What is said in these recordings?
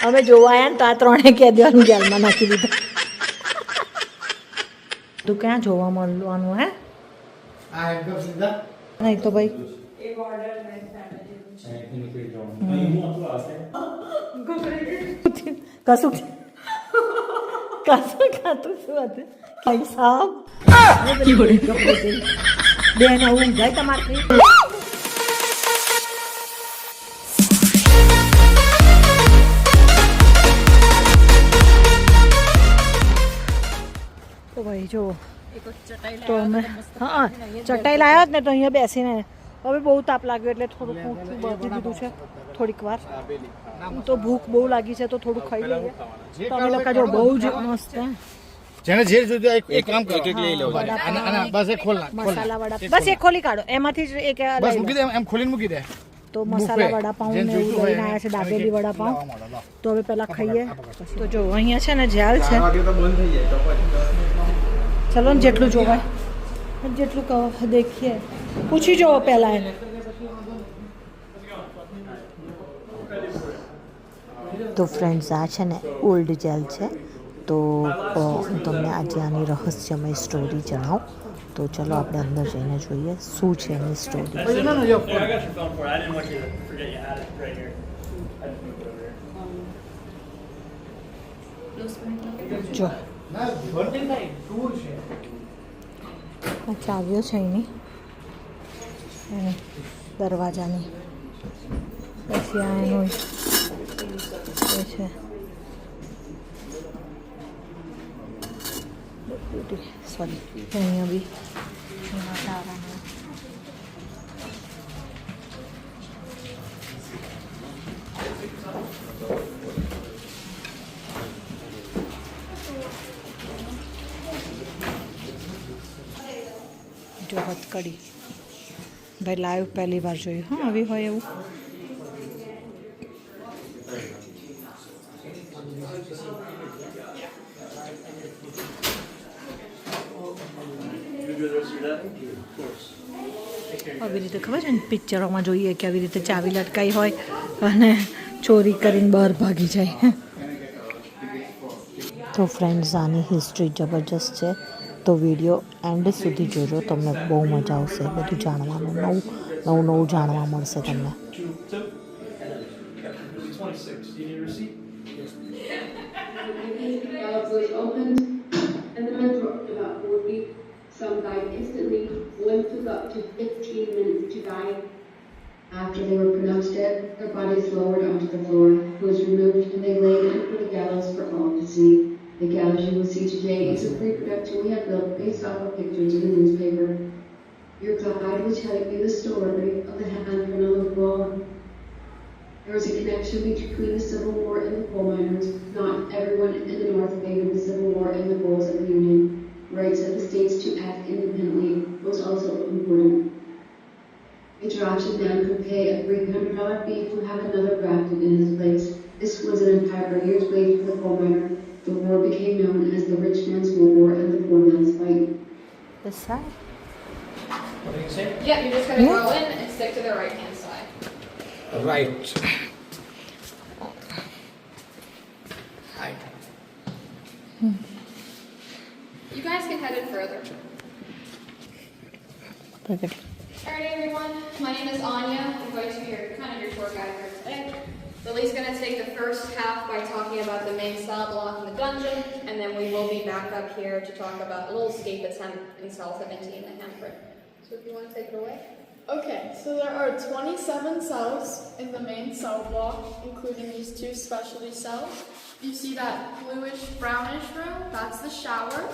અમે જોવા આવ્યા ને તો આ ત્રણે કેદીઓને જેલમાં નાખી દીધા. તું ક્યાં જોવા મળવાનું હે? નહીં તો ભાઈ કશું ખાતું શું હતું કઈ સાહેબ બેન આવું જાય તમારે તો ભાઈ જો તો અમે હા ચટાઈ લાવ્યા જ ને તો અહીંયા બેસીને હવે બહુ તાપ લાગ્યો એટલે થોડુંક ઊંચું બાંધી દીધું છે થોડીક વાર. તો ભૂખ બહુ લાગી છે તો થોડું ખાઈ લઈએ. તો અમે લોકો જો બહુ જ મસ્ત જેને જે જોઈએ એક કામ કરો એક લઈ લો બસ એક ખોલ નાખ મસાલા વડા બસ એક ખોલી કાઢો એમાંથી જ એક બસ મૂકી દે એમ ખોલીને મૂકી દે. તો મસાલા વડાપાઉં ને એવું લઈને આવ્યા છે દાબેલી વડાપાઉં. તો હવે પેલા ખાઈએ. તો જો અહીંયા છે ને જેલ છે. ચલો ને જેટલું જોવાય જેટલું દેખીએ પૂછી જોવો પહેલા એને. તો ફ્રેન્ડ્સ આ છે ને ઓલ્ડ જેલ છે. તો હું તમને આજે આની રહસ્યમય સ્ટોરી જણાવું. તો ચલો આપણે અંદર જઈને જોઈએ શું છે એની સ્ટોરી. જો આ ચાવીઓ છે એની દરવાજાની. પછી આ એનું એ છે સોરી અહીંયા બી જો હથકડી ભાઈ લાઈવ પહેલી વાર જોયું. હા આવી હોય એવું. આવી રીતે ખબર છે ને પિક્ચરોમાં જોઈએ કે આવી રીતે ચાવી લટકાઈ હોય અને ચોરી કરીને બહાર ભાગી જાય. તો ફ્રેન્ડ્સ આની હિસ્ટ્રી જબરજસ્ત છે. તો વિડીયો એન્ડ સુધી જોજો તમને બહુ મજા આવશે. બધું જાણવાનું નવું જાણવા મળશે તમને. Some died instantly, one took up to 15 minutes to die. After they were pronounced dead, their bodies lowered onto the floor, was removed, and they laid under the gallows for all to see. The gallows you will see today is a pre-production we have built based off of pictures in the newspaper. Your guide will tell you the story of the handprint on the wall. There was a connection between the Civil War and the coal miners. Not everyone in the North favored the Civil War and the goals of the Union. Rights of the states to act independently was also important. A drafted man could pay a $300 fee to have another drafted in his place. This was an entire year's wage for the coal miner. The war became known as the rich man's war and the poor man's fight. This side? What did you say? Yeah, you're just going to go in and stick to the right-hand side. Right. Hi. You guys can head in further. Perfect. Alright everyone, my name is Anya. I'm going to be your tour guide for today. Lily's going to take the first half by talking about the main cell block in the dungeon, and then we will be back up here to talk about a little escape attempt in cell 17, the handprint. So if you want to take it away. Okay, so there are 27 cells in the main cell block, including these 2 specialty cells. You see that bluish, brownish room? That's the shower.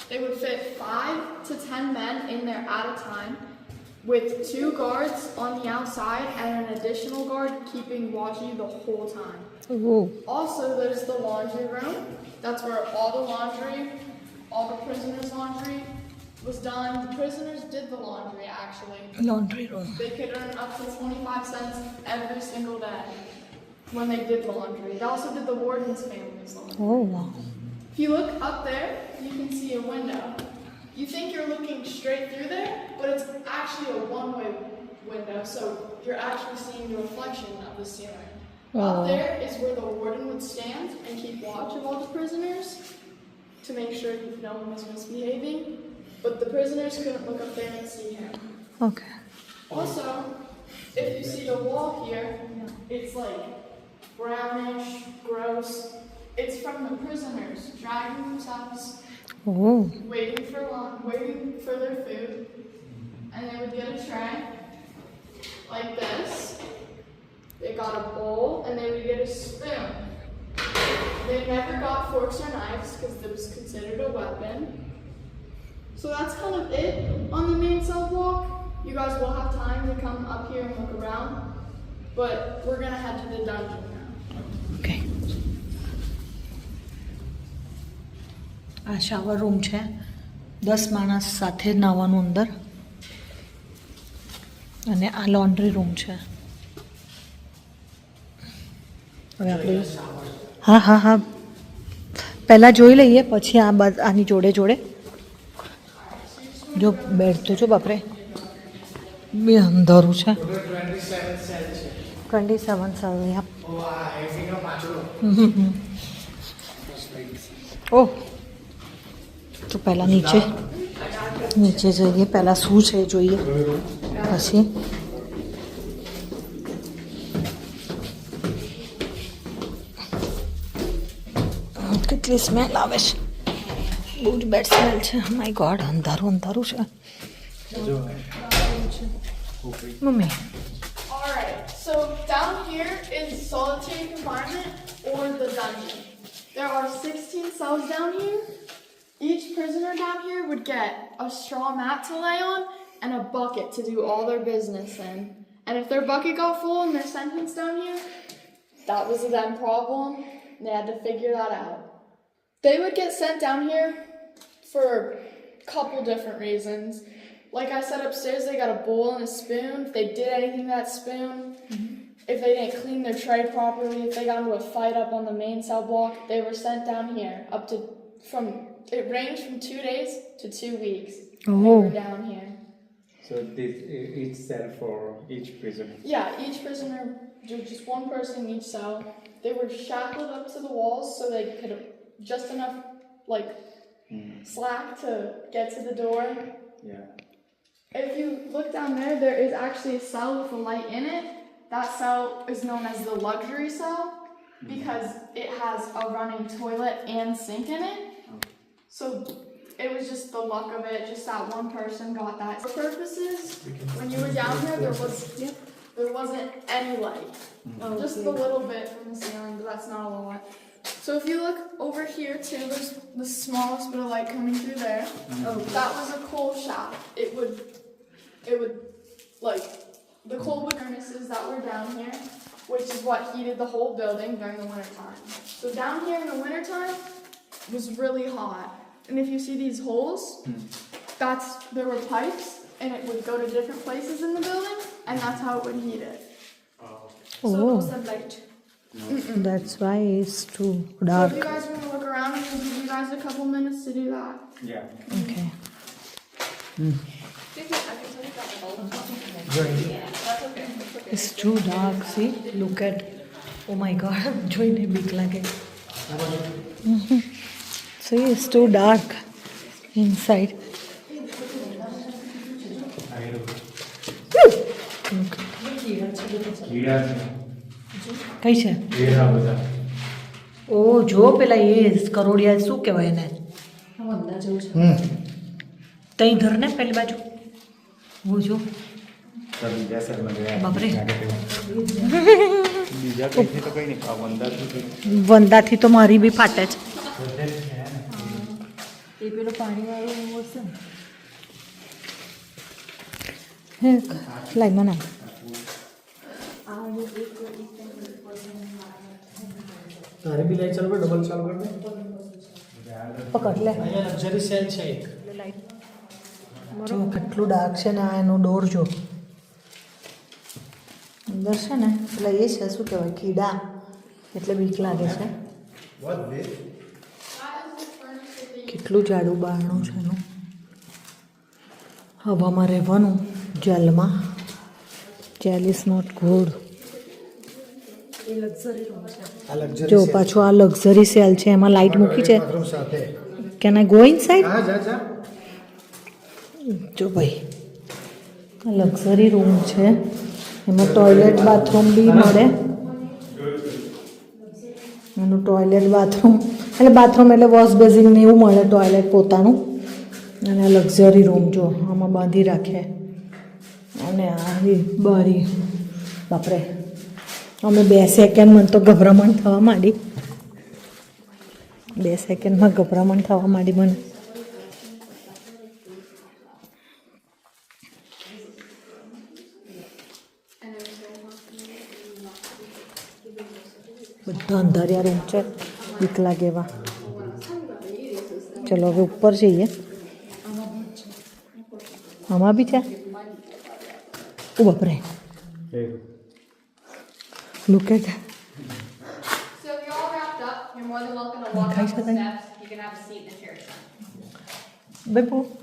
They would fit 5 to 10 men in there at a time, with 2 guards on the outside and an additional guard keeping watching the whole time. Ooh. Also, there's the laundry room. That's where all the prisoners' laundry was done. The prisoners did the laundry, actually. Laundry room. They could earn up to 25 cents every single day when they did laundry. They also did the warden's family's laundry. Oh, wow. If you look up there, you can see a window. You think you're looking straight through there, but it's actually a one-way window, so you're actually seeing the reflection of the ceiling. Up there is where the warden would stand and keep watch of all the prisoners to make sure no one was misbehaving. But the prisoners couldn't look up there and see him. Okay Also, if you see the wall here, it's like brownish, gross. It's from the prisoners dragging themselves, oh waiting for their food, and they would get a tray like this. They got a bowl, and they would get a spoon. They never got forks or knives because it was considered a weapon. So that's kind of it on the main cell block. You guys will have time to come up here and look around, but we're gonna head to the dungeon now. Okay આ shower room છે 10 માણસ સાથે નાહવાનું અંદર અને આ laundry room છે હવે આપણે હા પહેલાં જોઈ લઈએ પછી આની જોડે જોડે જો બેડ તો જો બાપરે બે અંધારું છે 27 સાલ ઓહ તો પહેલાં નીચે જઈએ પહેલાં શું છે એ જોઈએ પછી કેટલી સ્મેલ આવે છે બહુ જ બેડ સ્મેલ છે માય ગોડ અંધારું છે mummy Alright, so down here is solitary confinement or the dungeon. There are 16 cells down here. Each prisoner down here would get a straw mat to lay on and a bucket to do all their business in. And if their bucket got full and their sentence down here, that was a them problem. They had to figure that out. They would get sent down here for a couple different reasons. Like I said upstairs, they got a bowl and a spoon. If they did anything to that spoon, if they didn't clean their tray properly, if they got into a fight up on the main cell block, they were sent down here it ranged from 2 days to 2 weeks. They were down here. So this each cell for each prisoner. Yeah, each prisoner, just one person in each cell. They were shackled up to the walls so they could just enough slack to get to the door. Yeah. If you look down there, there is actually a cell with a light in it. That cell is known as the luxury cell because it has a running toilet and sink in it. So it was just the luck of it, just that one person got that. For purposes, when you were down there, there wasn't any light. Just a little bit from the ceiling, but that's not a lot. So if you look over here too, there's the smallest bit of light coming through there. That was a coal shaft. It would the coal furnaces that were down here, which is what heated the whole building during the winter time. So down here in the winter time was really hot. And if you see these holes, there were pipes and it would go to different places in the building and that's how it would heat it. So it wasn't light. that's why it's too So dark if you guys want to look around, I'm going to give you guys a couple minutes to do that. Yeah. okay it's too dark see look at oh my god જોઈને બીક લાગે see it's too dark inside કઈ છે ઓ જો પેલા એ કરોડિયા શું કહેવાય એને તઈ ધર ને પેલી બાજુ ઓ જો બાપરે બીજા કઈથી તો કઈ નહીં વંદાથી તો મારી બી ફાટે છે એ પેલો પાણીવાળો હશે ને લાઈ મને તારે બી લાઈટ ચાલુ કર ડબલ ચાલુ કર દે પકડ લે અહીંયા લક્ઝરી સેલ છે એક જો કેટલું ડાર્ક છે ને આ એનો ડોર જો અંદર છે ને પેલા એ છે શું કહેવાય કીડા એટલે બીક લાગે છે કેટલું જાડું બારણું છે એનું હવામાં રહેવાનું જેલમાં જેલ ઇઝ નોટ ગુડ આ લક્ઝરી જો પાછું આ લક્ઝરી સેલ છે, એમાં લાઇટ મૂકી છે. બાથરૂમ સાથે. Can I go inside? હા જા. જો ભાઈ આ લક્ઝરી રૂમ છે, એમાં ટોયલેટ બાથરૂમ બી મળે. એનું ટોયલેટ બાથરૂમ એટલે બાથરૂમ એટલે વોશ બેઝિન ને એવું મળે, ટોયલેટ પોતાનું. અને લક્ઝરી રૂમ જો આમાં બાંધી રાખે. અને આ બારી, બાપરે અમે 2 સેકન્ડ મને તો ગભરામણ થવા માંડી. 2 સેકન્ડમાં ગભરામણ થવા માંડી મને. બધા અંધારિયા રૂમ છે, બીક લાગે એવા. ચલો હવે ઉપર જઈએ. આમાં બી છે. ઓ બાપરે, look at. So if you're all wrapped up, you're more than welcome to walk up the steps. You can have a seat in the chair.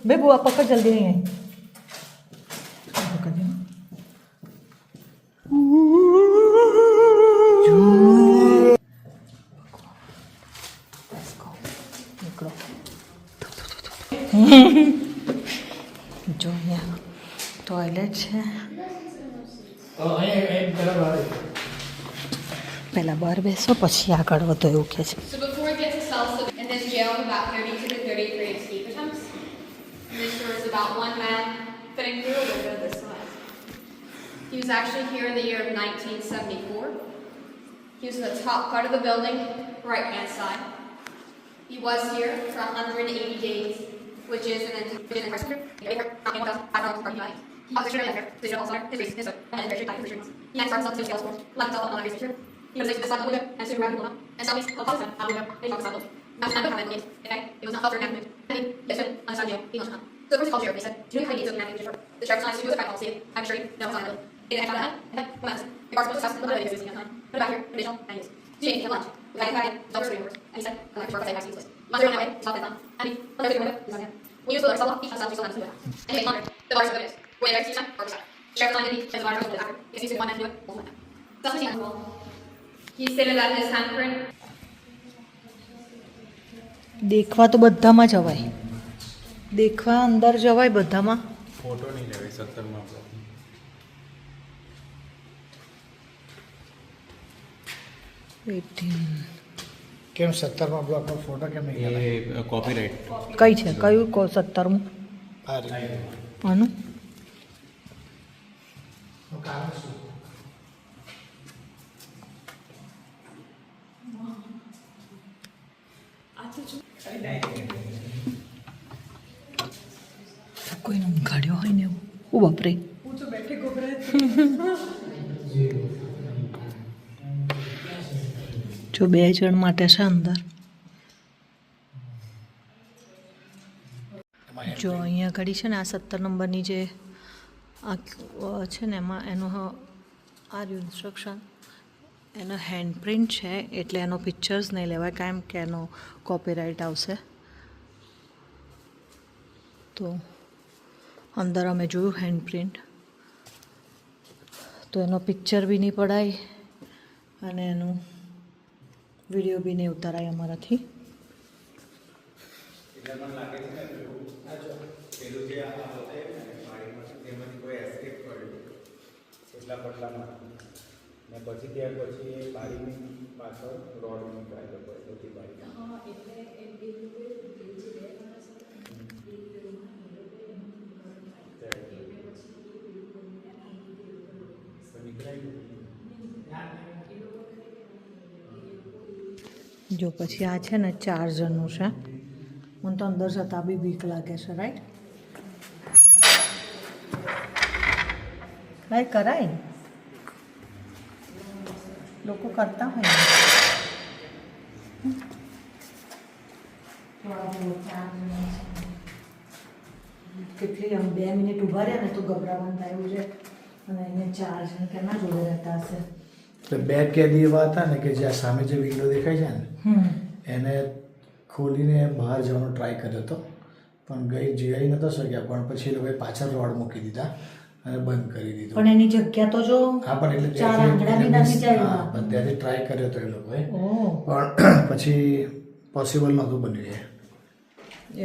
બેબુ આ પકડ જલ્દી નહીં આવી. જો અહીંયા ટોયલેટ છે. પહેલાં બહાર બેસો પછી આગળ વધો એવું કહે છે. So before we get to cells, so in this jail, about 32 to 33 escape attempts. And this there was about one man fitting through a window this size. He was actually here in the year of 1974. He was in the top part of the building, right-hand side. He was here for 180 days, which is an impressive. He was the sun and super rapid and some people call him they talk about it okay it was not culture and yes on the side he was not so the first culture they said do you know how you do the management the sheriff's office do the right policy I'm sure no it's not really it and that when the guards supposed to test the other using time put it back here additional and use so you can lunch we got it double screen works and he said I'm like for a vaccine list once you're on that way stop it down and let's do it we use the learn each of them to do it and it longer the bars of it is where they're using or sheriff's line and the bars of it after if you one man do it both of them that's the cool. He stated that his handprint. દેખવા તો બધામાં જવાય, દેખવા અંદર જવાય બધામાં. Photo નહીં લેવાય 17માં. કેમ 17માં બ્લોકનો ફોટો કેમ નહીં લેવાય? એ કોપીરાઇટ. કઈ છે કયું 17મું? આ રીતે. આનું કારણ શું? કોઈને ઊંઘાડ્યો હોય ને એવું. ઓ બાપરે, જો 2 જણ માટે છે અંદર. જો અહીંયા ઘડી છે ને આ 17 નંબરની જે આ છે ને એમાં એનો આ ઇન્સ્ટ્રક્શન એનો હેન્ડપ્રિન્ટ છે એટલે એનો પિક્ચર્સ નહીં લેવાય કેમ કે એનો કોપીરાઇટ આવશે. તો અંદર અમે જોયું હેન્ડપ્રિન્ટ તો એનો પિક્ચર બી નહીં પડાય અને એનું વિડીયો બી નહીં ઉતારાય અમારાથી. ને પછી ત્યાર પછી એ પાડીની પાછળ રોડ મૂકાયેલો હોય બધી પાડી. જો પછી આ છે ને 4 જણનું છે. મને તો અંદર જતાં બી બીક લાગે છે. રાઈટ રાઈટ કરાય લોકો કરતા હોય કેટલી આમ 2 મિનિટ ઊભા રહ્યા ને તો ગભરામણ થાય એવું છે. અને અહીંયા 4 જણ કેના જોડે રહેતા હશે? એટલે 2 કેદી એવા હતા ને કે જ્યાં સામે જે વિન્ડો દેખાય છે ને એને ખોલીને બહાર જવાનો ટ્રાય કર્યો હતો પણ જઈ નહોતો શક્યા. પણ પછી એ લોકોએ પાછળ રોડ મૂકી દીધા અને બંધ કરી દીધું. પણ એની જગ્યા તો જો હા પણ એટલે ચાર આંગળા બી નથી જાય. હા પણ ત્યાંથી ટ્રાય કર્યો તો એ લોકોએ, ઓહ પણ પછી પોસિબલ નહોતું બન્યું એ.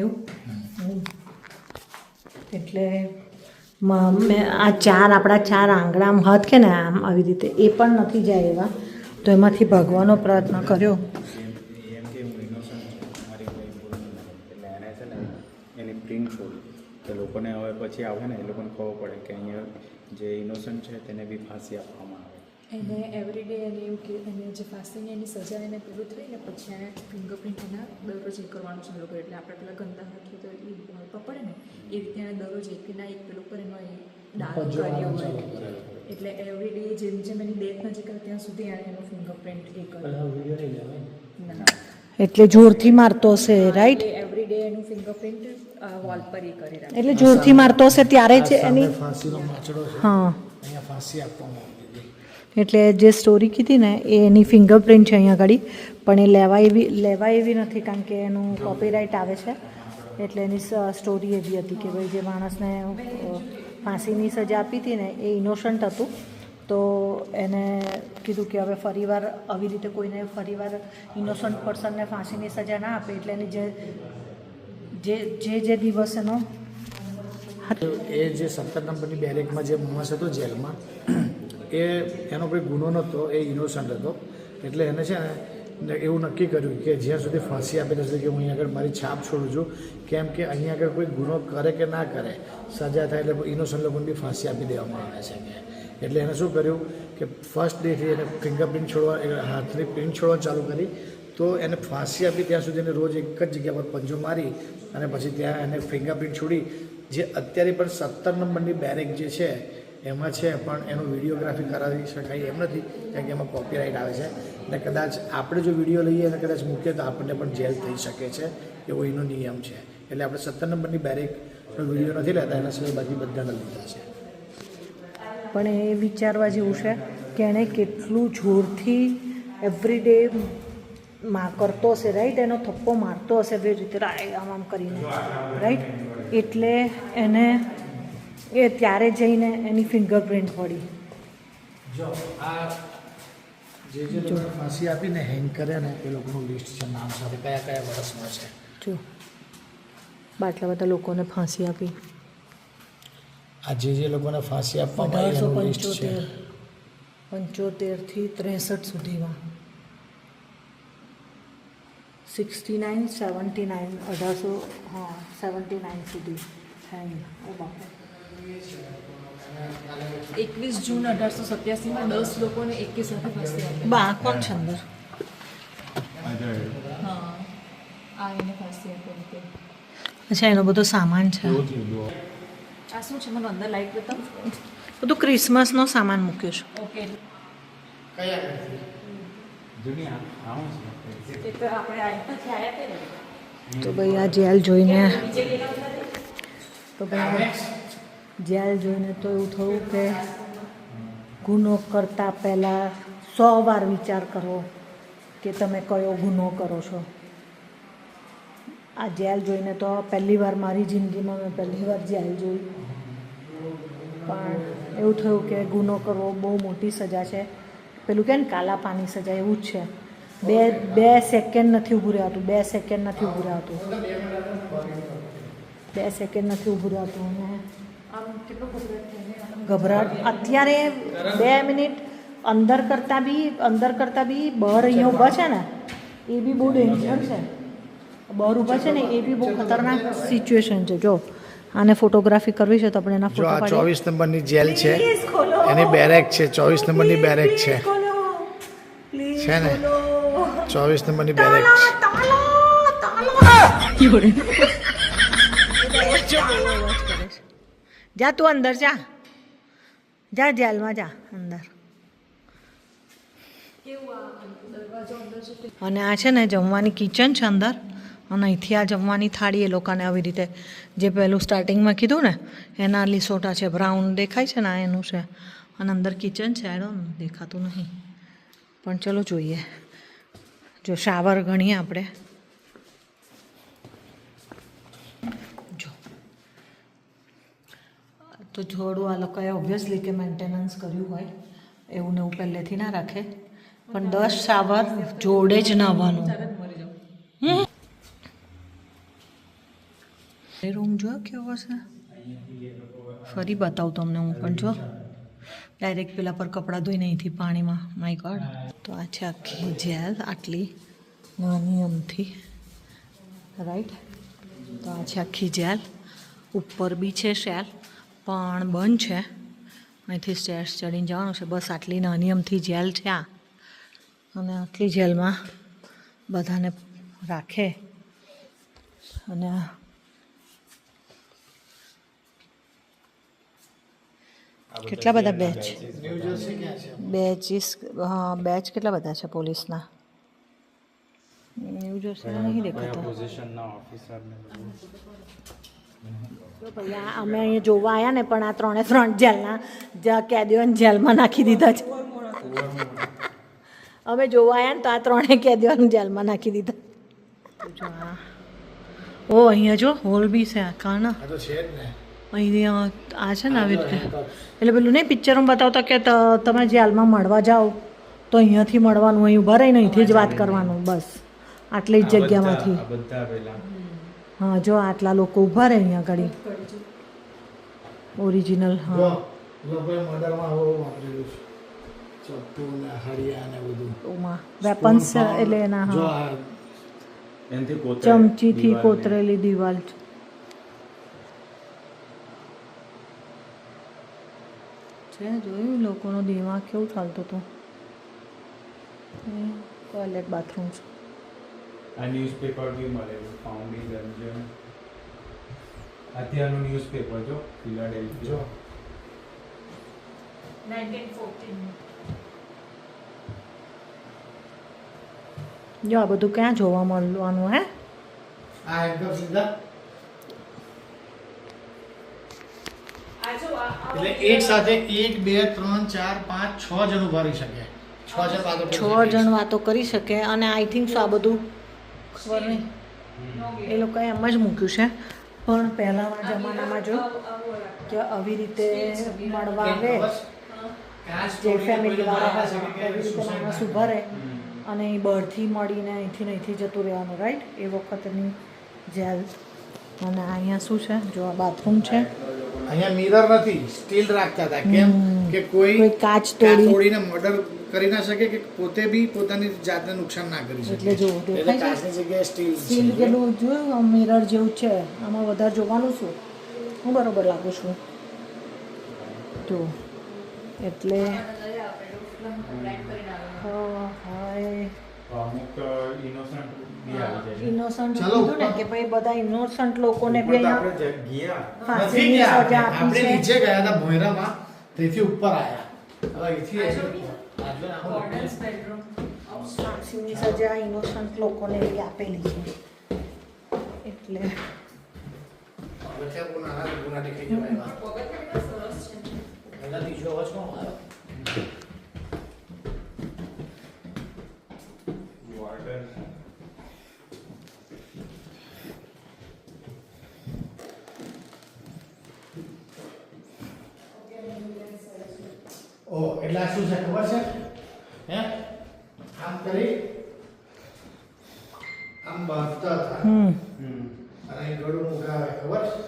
એવું એટલે મેં આ આપણા ચાર આંગળા હાથ કે ને આમ આવી રીતે એ પણ નથી જાય એવા, તો એમાંથી ભાગવાનો પ્રયત્ન કર્યો. એમ કે હું ઇનોસન્ટ છું, મારી કંઈ ભૂલ નથી, એટલે એને છે ને એની પ્રિન્ટ છોડી તો લોકોને હવે પછી આવે ને એ લોકોને ખબર પડે કે અહીંયા જે ઇનોસન્ટ છે તેને બી ફાંસી આપવામાં આવે. એને એવરીડે એને એવું કે એને જે ફાસ્ટિંગ એની સજા એને પેલું થઈ ને પછી એને ફિંગરપ્રિન્ટ એના દરરોજ એ કરવાનું ચાલુ કર્યું. એટલે આપણે પેલા ગંદા હાથે તો એ બોલ પડે ને એ રીતે એને દરરોજ એકના એક પેલું પર એનો એ ડાર્ક કર્યો હોય. એટલે એવરીડે જેમ જેમ એની ડેથ નજીક આવે ત્યાં સુધી એણે એનો ફિંગરપ્રિન્ટ એ કર્યો. ના એટલે જોરથી મારતો હશે, રાઈટ? એવરીડે એનું ફિંગરપ્રિન્ટ વોલ પર એ કરી રાખે. એટલે જોરથી મારતો હશે ત્યારે જ એની ફાંસીનો માછડો છે, હા અહીંયા ફાંસી આપવામાં આવતી હતી. એટલે જે સ્ટોરી કીધી ને એ એની ફિંગરપ્રિન્ટ છે અહીંયા આગળ, પણ એ લેવાય એવી નથી કારણ કે એનું કોપીરાઇટ આવે છે. એટલે એની સ્ટોરી એવી હતી કે ભાઈ જે માણસને ફાંસીની સજા આપી હતી ને એ ઇનોસન્ટ હતું, તો એને કીધું કે હવે ફરીવાર આવી રીતે કોઈને ફરીવાર ઇનોસન્ટ પર્સનને ફાંસીની સજા ના આપે, એટલે એની જે દિવસ એનો એ જે 17 નંબરની બેરેકમાં જે માણસ હતો જેલમાં, એનો કોઈ ગુનો નહોતો, એ ઇનોસન્ટ હતો. એટલે એને છે ને એવું નક્કી કર્યું કે જ્યાં સુધી ફાંસી આપે ત્યાં સુધી કે હું અહીંયા આગળ મારી છાપ છોડું છું, કેમ કે અહીંયા આગળ કોઈ ગુનો કરે કે ના કરે સજા થાય એટલે ઇનોસન્ટ લોકોને બી ફાંસી આપી દેવામાં આવે છે કે. એટલે એને શું કર્યું કે ફર્સ્ટ ડેથી એને ફિંગરપ્રિન્ટ છોડવા, હાથની પ્રિન્ટ છોડવાનું ચાલુ કરી. તો એને ફાંસી આપી ત્યાં સુધી એને રોજ એક જ જગ્યા પર પંજો મારી અને પછી ત્યાં એને ફિંગરપ્રિન્ટ છોડી, જે અત્યારે પણ 17 નંબરની બેરેક જે છે એમાં છે, પણ એનું વિડીયોગ્રાફી કરાવી શકાય એમ નથી કારણ કે એમાં કોપીરાઇટ આવે છે. અને કદાચ આપણે જો વિડીયો લઈએ અને કદાચ મૂકીએ તો આપણને પણ જેલ થઈ શકે છે, એવો એનો નિયમ છે. એટલે આપણે 17 નંબરની બેરેકનો વિડીયો નથી લેતા, એના સિવાય બાકી બધાના લીધા છે. પણ એ વિચારવા જેવું છે કે એણે કેટલું જોરથી એવરીડે કરતો હશે, રાઈટ? એનો થપ્પો મારતો હશે એવી રીતે આમ કરીને, રાઈટ? એટલે એને એ ત્યારે જઈને એની ફિંગરપ્રિન્ટ પડી. જો આ જે લોકોને ફાંસી આપીને હેંગ કરે ને એ લોકોનું લિસ્ટ છે નામ સાથે, કયા કયા વર્ષમાં છે. જો આટલા બધા લોકોને ફાંસી આપી, આ જે લોકોને ફાંસી આપવામાં આવી એનું લિસ્ટ છે. 1875 થી 63 સુધીમાં 69, 79, 1879 સુધી હેંગ. ઓ બાપરે. 21 જૂન 1887માં 10 લોકોને એકી સાથે ફાંસી આપી. બા કોણ છે અંદર? હા આ એને ફાંસી આપી હતી. અચ્છા, એનો બધો સામાન છે. આ શું છે મને અંદર લાઈટ બતાવ. બધું ક્રિસમસનો સામાન મૂક્યો છે. ઓકે જૂની આવું છે એ તો આપણે અહીંયાથી આવ્યા હતા ને. તો ભાઈ આ જેલ જોઈને જેલ જોઈને તો એવું થયું કે ગુનો કરતાં પહેલાં 100 વાર વિચાર કરો કે તમે કયો ગુનો કરો છો. આ જેલ જોઈને તો પહેલી વાર મારી જિંદગીમાં મેં પહેલી વાર જેલ જોઈ. પણ એવું થયું કે ગુનો કરવો બહુ મોટી સજા છે. પેલું કહે ને કાલા પાની સજા, એવું જ છે. બે સેકન્ડ નથી ઊભું રહેવાતું, 2 સેકન્ડ નથી ઊભું રહેવાતું, 2 સેકન્ડ નથી ઊભું રહેવાતું. અને આમ કેટલો ગભરાટ અત્યારે 2 મિનિટ અંદર કરતાં બી બહાર અહીંયા ઊભા છે ને એ બી બહુ ડેન્જર છે. બહાર ઊભા છે ને એ બી બહુ ખતરનાક સિચ્યુએશન છે. જો આને ફોટોગ્રાફી કરવી છે તો આપણે એના જો ફોટો આ પાડીએ. 24 નંબરની જેલ છે, એની બેરેક છે. 24 નંબરની બેરેક છે, છે ને 24 નંબરની બેરેક છે. જા તું અંદર જા, જા જેલમાં જા અંદર. અને આ છે ને જમવાની કિચન છે અંદર, અને અહીંથી આ જમવાની થાળી એ લોકોને આવી રીતે જે પહેલું સ્ટાર્ટિંગમાં કીધું ને એના લીસોટા છે, બ્રાઉન દેખાય છે ને આ એનું છે. અને અંદર કિચન છે, આઈ ડોન્ટ નો દેખાતું નહીં પણ ચલો જોઈએ. જો શાવર ગણીએ આપણે, જો તો થોડું આ લોકોએ ઓબ્વિયસલી કે મેન્ટેનન્સ કર્યું હોય એવું ને એવું પહેલેથી ના રાખે, પણ 10 શાવર જોડે જ નહાવાનું. રૂમ જો કેવો છે, ફરી બતાવું તમને હું પણ. જો ડાયરેક્ટ પેલા પર કપડાં ધોઈને અહીંથી પાણીમાં, માય ગોડ. તો આ છે આખી જેલ, આટલી નાની અમથી, રાઈટ. તો આ છે આખી જેલ. ઉપર બી છે શેલ, પણ બંધ છે. અહીંથી સ્ટેર્સ ચડીને જવાનું છે. બસ આટલી નાની અમથી જેલ છે આ, અને આટલી જેલમાં બધાને રાખે. અને કેટલા બધા બેચ, બેચીસ, હા બેચ કેટલા બધા છે પોલીસના. ન્યૂ જર્સી નહીં દેખાતા. પોઝિશનના ઓફિસરને ભાઈ અમે અહીંયા જોવા આવ્યા ને, પણ આ 3 જેલના જ્યાં કેદીઓને જેલમાં નાખી દીધા છે. અમે જોવા આવ્યા ને તો આ 3 કેદીઓને જેલમાં નાખી દીધા. ઓ અહીંયા જો હોલ બી છે આખા ને, અહીંયા આ છે ને આવી રીતે. એટલે પેલું નહીં પિક્ચરોમાં બતાવતા કે તમે જેલમાં મળવા જાઓ તો અહીંયાથી મળવાનું, અહીં ઊભા રહીને અહીંથી જ વાત કરવાનું, બસ આટલી જ જગ્યામાંથી. હા જો આટલા લોકો ઊભા રહે અહીંયા આગળ ઓરિજિનલ. હા ઓમાં વેપન્સ એટલે એના, હા ચમચીથી કોતરેલી દિવાલ છે. જોયું લોકોનો દિમાગ કેવું ચાલતું હતું. ટોયલેટ બાથરૂમ છે. આ ન્યૂઝપેપર બી મળેલું, ફાઉન્ડી દંજન. અત્યારનું ન્યૂઝપેપર જો, ફિલાડેલ્ફિયા જો 1914. જો આ બધું ક્યાં જોવા મળવાનું હે? આ એકદમ સીધા એટલે એક સાથે 1 2 3 4 5 6 જણ ઉભા રહી શકે. 6 જણ વાતો કરી શકે. અને આઈ થિંક સો આ બધું ખબર નહીં, એ લોકોએ એમ જ મૂક્યું છે. પણ પહેલાંના જમાનામાં જો કે આવી રીતે મળવા આવે જે ફેમિલીવાળા હોય એવી રીતે માણસ ઊભા રહે અને એ બહારથી મળીને અહીંથી જતું રહેવાનું, રાઈટ. એ વખતની જેલ. અને અહીંયા શું છે જો આ બાથરૂમ છે. અહીંયા મિરર નથી, સ્ટીલ રાખતા હતા. કેમ કે કોઈ કાચ તોડીને મર્ડર કરી ના શકે, કે પોતે બી પોતાની જાતને નુકસાન ના કરી શકે. એટલે જો દેખાય છે કાચની જગ્યાએ સ્ટીલ જેલું જોયું, મિરર જેવું છે. આમાં વધારે જોવાનું શું, હું બરોબર લાગુ છું તો એટલે ઇનોસન્ટ કીધું ને કે ભાઈ બધા ઇનોસન્ટ લોકોને બી અહીંયા ફાંસીની સજા આપી આપણે છે. નીચે ગયા હતા ભોયરામાં, તેથી ઉપર આવ્યા. હવે અહીંથી ફાંસીની સજા ઇનોસન્ટ લોકોને બી આપેલી છે. એટલે એટલે આ શું છે ખબર છે? હે આમ કરી આમ બાંધતા હતા અને ગળું મુકાવે, ખબર છે?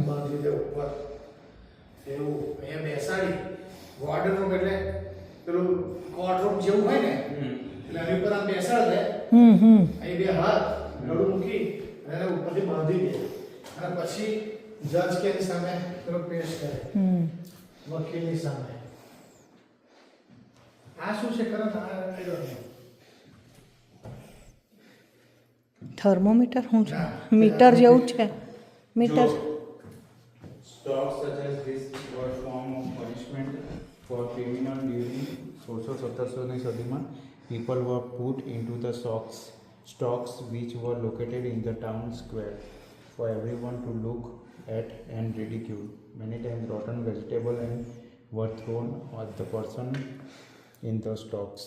બાંધી દે ઉપર એવું. અહીંયા બેસાડી વોર્ડન રૂમ એટલે પેલું કોર્ટ રૂમ જેવું હોય ને, એટલે આની ઉપર આમ બેસાડે. અહીં 2 હાથ ગળું મૂકી અને ઉપરથી બાંધી દે અને પછી જજ કે સામે પેલો પેશ કરે, વકીલની સામે. આ શું છે કરત? થર્મોમીટર શું છે? મીટર જેવું છે. Metre. Stocks such as this were form of punishment for criminal during 1600-1700ની સદીમાં. People were put into the stocks which were located in the town square for everyone to look at and ridicule. Many times rotten vegetables were thrown at the person in the stocks.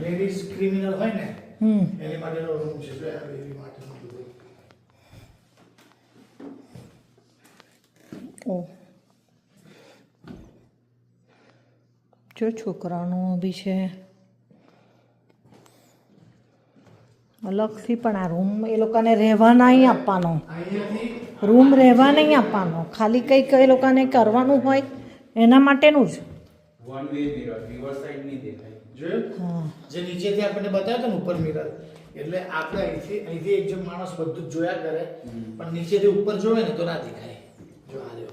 Ladies criminal હોય ને એની માટેનો room છે. Lady માટેનો જો છોકરાઓનું બી છે અલગથી, પણ આ રૂમ એ લોકોને રહેવા નહીં આપવાનો, રૂમ રહેવા નહીં આપવાનો, ખાલી કંઈક એ લોકોને કરવાનું હોય એના માટેનું જ. One way mirror reverse side નહીં દેખાય. જોયું? હા જે નીચેથી આપણને બતાવ્યો હતો ને ઉપર મિરર, એટલે આપણે અહીંથી એક જો માણસ બધું જ જોયા કરે, પણ નીચેથી ઉપર જોવે ને તો ના દેખાય. જો આ જો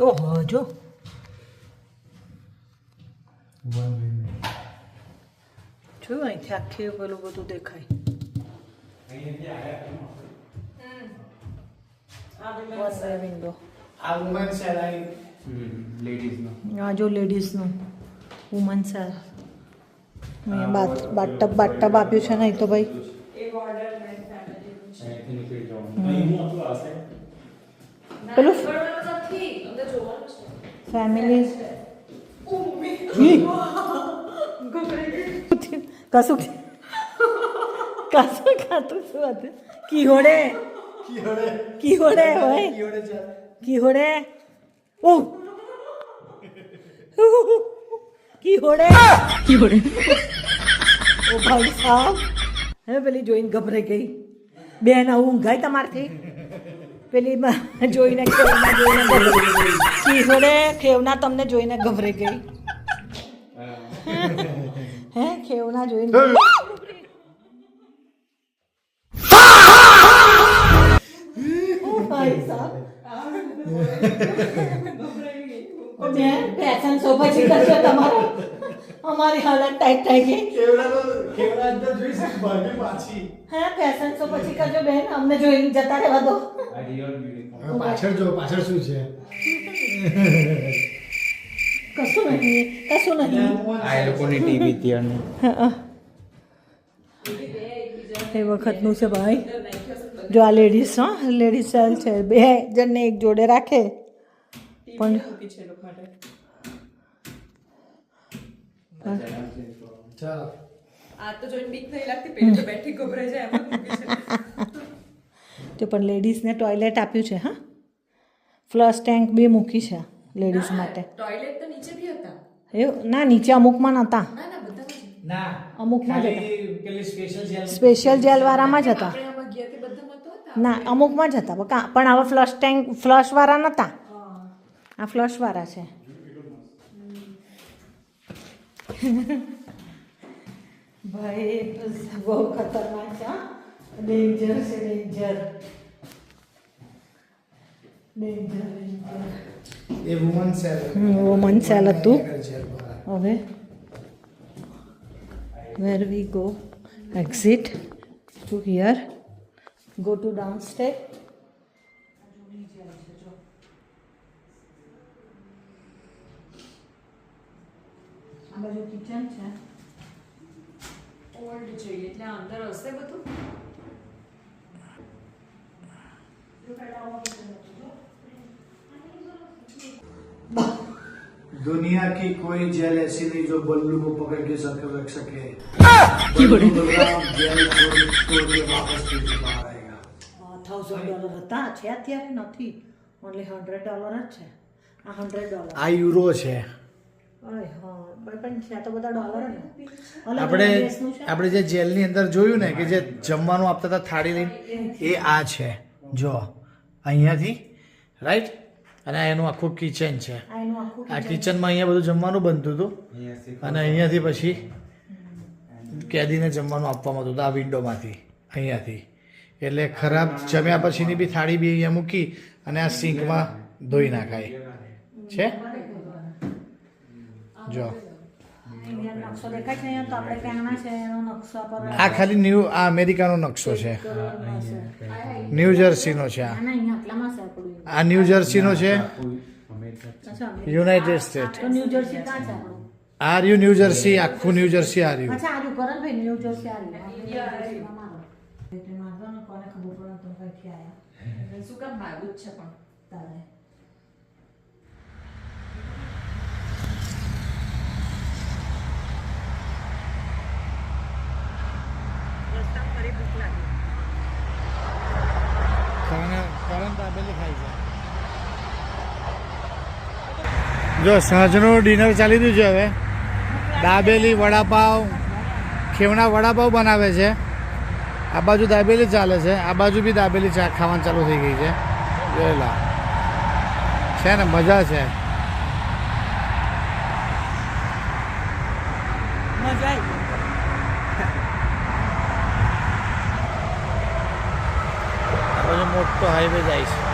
ઓહો જો વન વે મિરર. જોયું અહીંથી આખી પેલું બધું દેખાય. વિન્ડો આ વુમન સેલ આઈ લેડીઝનો આ જો લેડીઝનું વુમન સેલ. બાથટબ આપ્યું છે ને અહીં તો ભાઈ અહીંયાથી નીકળી જવાનું. પેલું ફેમિલી કશું ખાતું શું હતું? કિહોડે હોય કિહોડે ઓ કિહોડે ઓ ભાઈ સાહેબ હે પેલી જોઈને ગભરાઈ ગઈ બેન. આવું ઊંઘાય તમારથી? પેલી જોઈને કિહોડે ખેવના તમને જોઈને ગભરાઈ ગઈ. હે ખેવના જોઈને ફેશન શો પછી કરશો તમારો. અમારી હાલત ટાઈટ થઈ ગઈ. હે ફેશન શો પછી કરજો બેન, અમને જોઈને જતા રહેવા દો. આ રિયલ બ્યુટી. પાછળ જો, પાછળ શું છે? કશું નહીં. આ એ લોકોની ટીવી ત્યાંની. એ વખતનું છે ભાઈ. જો આ લેડીઝ લેડીઝ સેલ છે, બે જણને એક જોડે રાખે પણ ચાલો આ તો જોઈને બીક નહીં લાગતી, પેલી તો બેઠી ગભરાઈ જાય એમાં મૂકી છે. તો પણ લેડીઝને ટોયલેટ આપ્યું છે. હા ફ્લશ ટેન્ક બી મૂકી છે લેડીઝ માટે. ટોયલેટ તો નીચે બી હતા. એવું ના, નીચે અમુકમાં નહોતા, ના ના બધામાં જ. ના અમુકમાં જ હતા. ખાલી પેલી સ્પેશિયલ જેલવાળામાં જ હતા. આપણે આમાં ગયા તે બધામાં તો હતા. ના અમુકમાં જ હતા, પણ આવા ફ્લશ ટેન્ક ફ્લશવાળા નહોતા. આ ફ્લશવાળા છે. ભાઈ બહુ ખતરનાક છે. ડેન્જર છે, ડેન્જર. એ વુમન સેલ. વુમન સેલ હતું. હવે where we go, exit to here, go to downstairs. આ બાજુ કિચન છે. ઓલ્ડ જોઈએ એટલે અંદર હશે બધું. दुनिया की कोई जेल ऐसी नहीं जो बल्लू को पकड़ के सर कर रख सके. बल्लू बलराम जेल छोड़ के वापस फिर से बाहर आएगा. $1,000 હતા છે અત્યારે નથી, ઓનલી $100 જ છે. આ $100 આ યુરો છે. ઓય હા પણ છે તો બધા ડોલર ને. આપણે જે જેલની અંદર જોયું ને કે જે જમવાનું આપતા હતા થાળી લઈને, એ આ છે. જો અહીંયાથી રાઈટ, અને આ એનું આખું કિચન છે. આ કિચનમાં અહીંયા બધું જમવાનું બનતું હતું, અને અહીંયાથી પછી કેદીને જમવાનું આપવામાં આવતું હતું આ વિન્ડોમાંથી, અહીંયાથી. એટલે ખરાબ જમ્યા પછીની બી થાળી બી અહીંયા મૂકી અને આ સિંકમાં ધોઈ નાખાય છે. જો નકશો દેખાય છે અહીંયા, તો આપણે ક્યાંના છે એનો નકશા પર. આ ખાલી આ અમેરિકાનો નકશો છે, ન્યૂ જર્સીનો છે. ના અહીંયા આટલામાં છે આપણું. આ ન્યૂ જર્સીનો છે, યુનાઇટેડ સ્ટેટ. તો ન્યૂ જર્સી ક્યાં છે આપણું? આ રહ્યું ન્યૂ જર્સી, આખું ન્યૂ જર્સી આ રહ્યું. અચ્છા આજુ કરન ભાઈ ન્યૂ જર્સી આ રહ્યું. કોને ખબર પડે તો કઈથી આયા શું કામ માગું જ છે પણ તારે. કરણ દાબેલી ખાઈ છે. જો સાંજનું ડિનર ચાલી રહ્યું છે હવે. દાબેલી, વડાપાવ, ખેવણા વડાપાવ બનાવે છે. આ બાજુ દાબેલી ચાલે છે, આ બાજુ બી દાબેલી ખાવાનું ચાલુ થઈ ગઈ છે. જોયેલા છે ને, મજા છે. મજા આવી. આ બાજુ મોટો હાઈવે જાય છે.